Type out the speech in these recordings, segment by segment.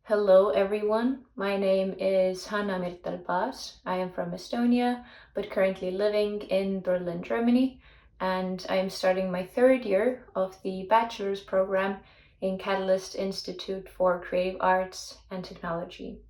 Hello everyone, my name is Hanna-Mirtel Paas. I am from Estonia, but currently living in Berlin, Germany, and I am starting my third year of the bachelor's program in Catalyst Institute for Creative Arts and Technology.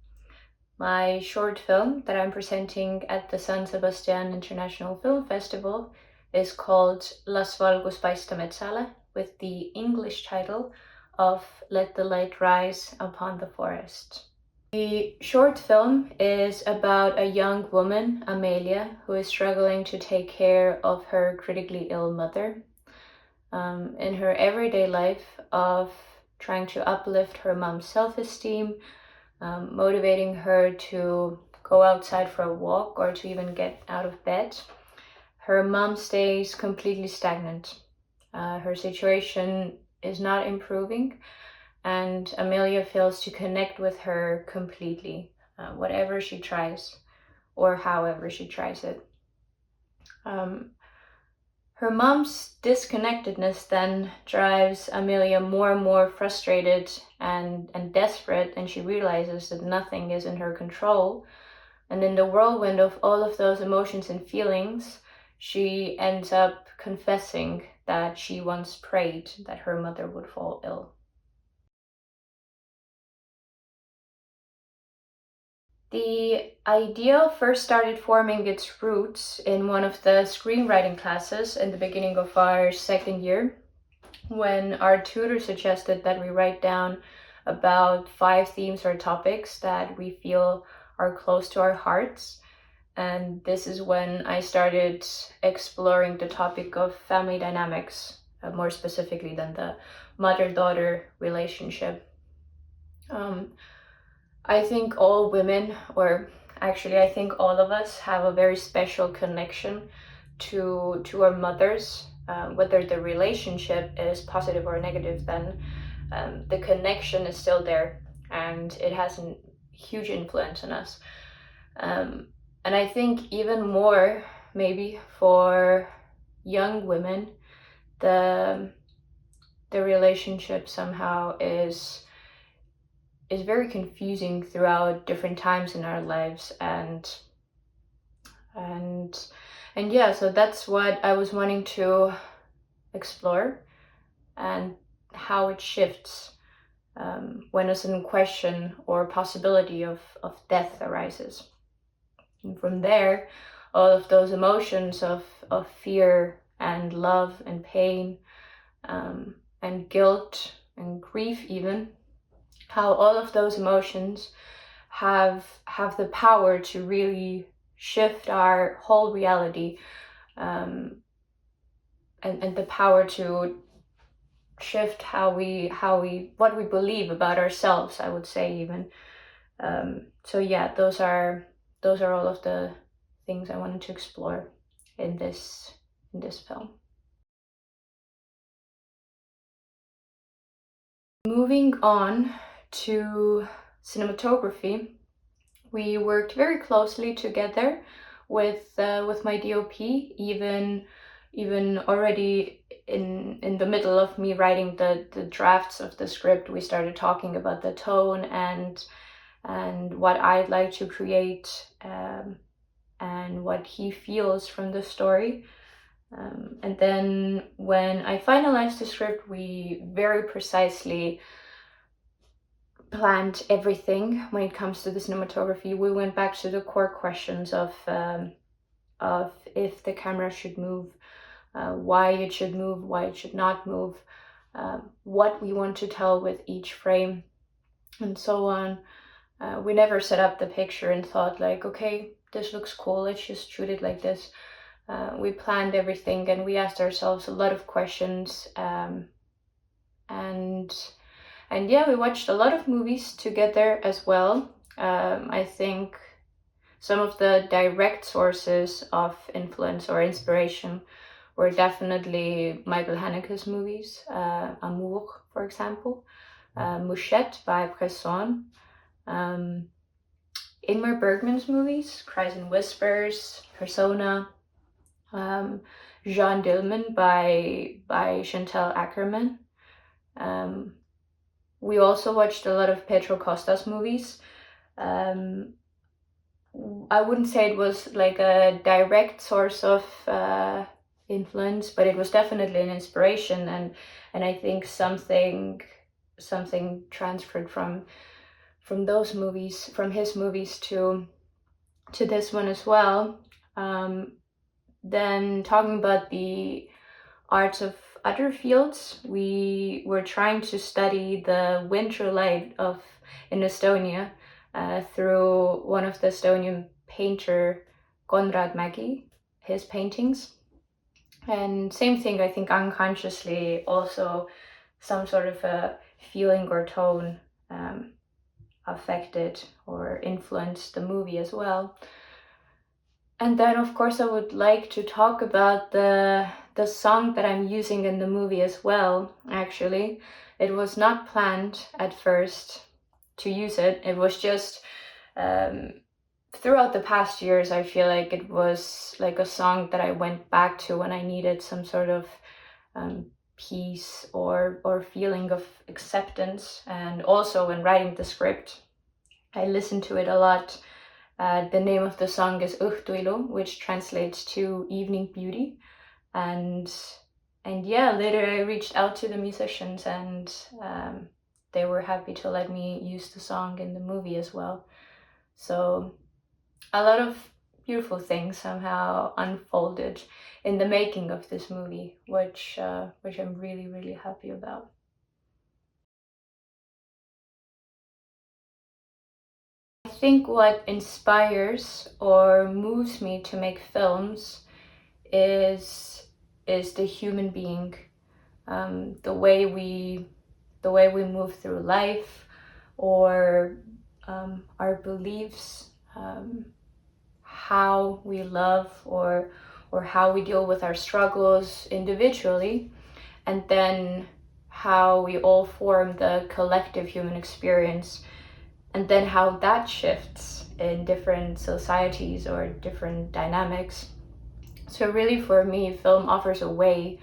My short film that I'm presenting at the San Sebastian International Film Festival is called Las valgus paista metsale, with the English title of Let the Light Rise Upon the Forest. The short film is about a young woman, Amelia, who is struggling to take care of her critically ill mother. In her everyday life of trying to uplift her mom's self-esteem, motivating her to go outside for a walk or to even get out of bed, her mom stays completely stagnant. Her situation is not improving, and Amelia fails to connect with her completely, whatever she tries or however she tries it. Her mom's disconnectedness then drives Amelia more and more frustrated and desperate, and she realizes that nothing is in her control. And in the whirlwind of all of those emotions and feelings, she ends up confessing that she once prayed that her mother would fall ill. The idea first started forming its roots in one of the screenwriting classes in the beginning of our second year, when our tutor suggested that we write down about 5 themes or topics that we feel are close to our hearts. And this is when I started exploring the topic of family dynamics, more specifically than the mother-daughter relationship. I think all women, or actually I think all of us, have a very special connection to our mothers. Whether the relationship is positive or negative, then the connection is still there, and it has a huge influence on us. And I think even more, maybe for young women, the relationship somehow is very confusing throughout different times in our lives, and yeah, so that's what I was wanting to explore, and how it shifts when a certain question or possibility of death arises. And from there, all of those emotions of fear and love and pain, and guilt and grief even, how all of those emotions have the power to really shift our whole reality, and the power to shift what we believe about ourselves, I would say even. So yeah, those are all of the things I wanted to explore in this film. Moving on to cinematography, we worked very closely together with my DOP, even already in the middle of me writing the drafts of the script. We started talking about the tone and what I'd like to create, and what he feels from the story. And then when I finalized the script, we very precisely planned everything when it comes to the cinematography. We went back to the core questions of if the camera should move, why it should move, why it should not move, what we want to tell with each frame, and so on. We never set up the picture and thought like, okay, this looks cool, let's just shoot it like this. We planned everything, and we asked ourselves a lot of questions, and yeah, we watched a lot of movies together as well. I think some of the direct sources of influence or inspiration were definitely Michael Haneke's movies, Amour, for example, Mouchette by Bresson, Ingmar Bergman's movies, Cries and Whispers, Persona, Jean Dillman by Chantal Ackerman, We also watched a lot of Pedro Costa's movies. I wouldn't say it was like a direct source of influence, but it was definitely an inspiration, and I think something transferred from those movies, from his movies to this one as well. Then talking about the arts of other fields, we were trying to study the winter light of in Estonia through one of the Estonian painter Konrad Mägi, his paintings. And same thing, I think unconsciously also some sort of a feeling or tone affected or influenced the movie as well. And then of course I would like to talk about the song that I'm using in the movie as well. Actually, it was not planned at first to use it. It was just throughout the past years, I feel like it was like a song that I went back to when I needed some sort of peace or feeling of acceptance. And also when writing the script, I listened to it a lot. The name of the song is Õhtuilu, which translates to evening beauty. And yeah, later I reached out to the musicians, and they were happy to let me use the song in the movie as well. So a lot of beautiful things somehow unfolded in the making of this movie, which I'm really, really happy about. I think what inspires or moves me to make films is the human being, the way we move through life, or our beliefs, how we love, or how we deal with our struggles individually, and then how we all form the collective human experience, and then how that shifts in different societies or different dynamics. So really, for me, film offers a way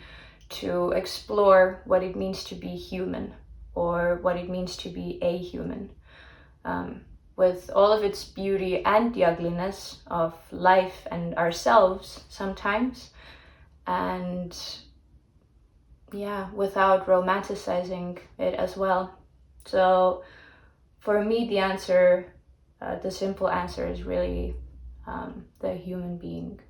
to explore what it means to be human, or what it means to be a human, with all of its beauty and the ugliness of life and ourselves sometimes, and yeah, without romanticizing it as well. So for me, the answer, the simple answer is really the human being.